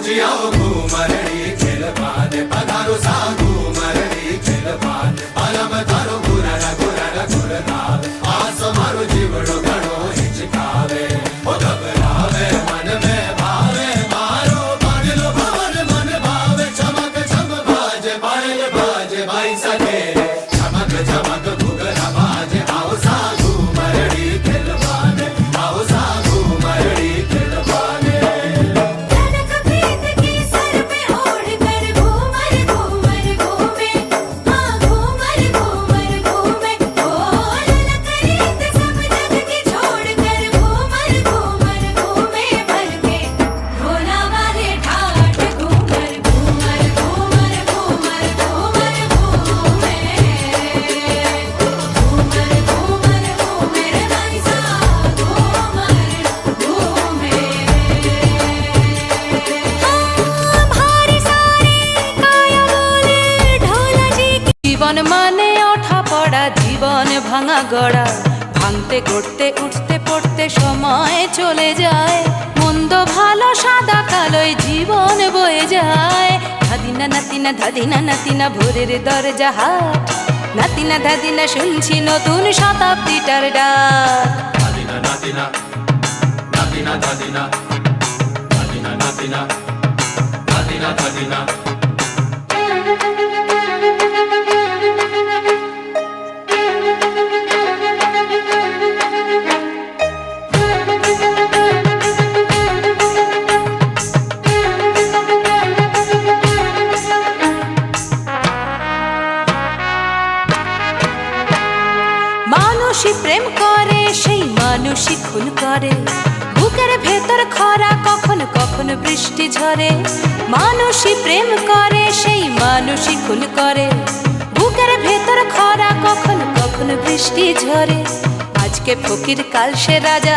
जी आओ घूमरड़ी खिलबान पधारो साधु मरड़ी खिलबान अलम थारो गुरर गुरर गुरनाव आस मारो जीवड़ो घणो हिचकावे ओ घबरावे मन में भावे मारो बादलो भवन मन भावे चमक चम बाजे पायल बाजे भाई सके चमक चमक घुघरा बाजे आओ साधु मरड़ी खिलबान आओ साधु मरड़ी खिलबान जनक प्रीत के सर पे ओढ़ कर घूमर घूमर घूमे हाँ घूमर घूमर घूमे ओ जनक रीत सब जग की छोड़ कर घूमर घूमर घूमे भर के भोला वाले ठाठ घूमर घूमर घूमर घूमर घूमर घूमे घूमर घूमर घूमे रे भाई सा घूमर घूमे भारी सारे काया बोले ढोला जी की জীবন মানে ওঠা পড়া জীবন ভাঙা গড়া ভাঙতে গড়তে উঠতে পড়তে সময় চলে যায় মন্দ ভালো সাদা কালোয় জীবন বয়ে যায় ধাদিনা নাতিনা ধাদিনা নাতিনা ভোরের দরজা হাট নাতিনা ধাদিনা শুনছি নতুন শতাব্দীটার ডাক Nadina, Nadina, Nadina, Nadina, Nadina, Nadina, Nadina, Nadina. মানুষই প্রেম করে সেই মানুষই খুন করে বুকের ভেতর খরা কখন কখন বৃষ্টি ঝরে মানুষই প্রেম করে সেই মানুষই খুন করে বুকের ভেতর খরা কখন কখন বৃষ্টি ঝরে আজকে ফকির কাল সে রাজা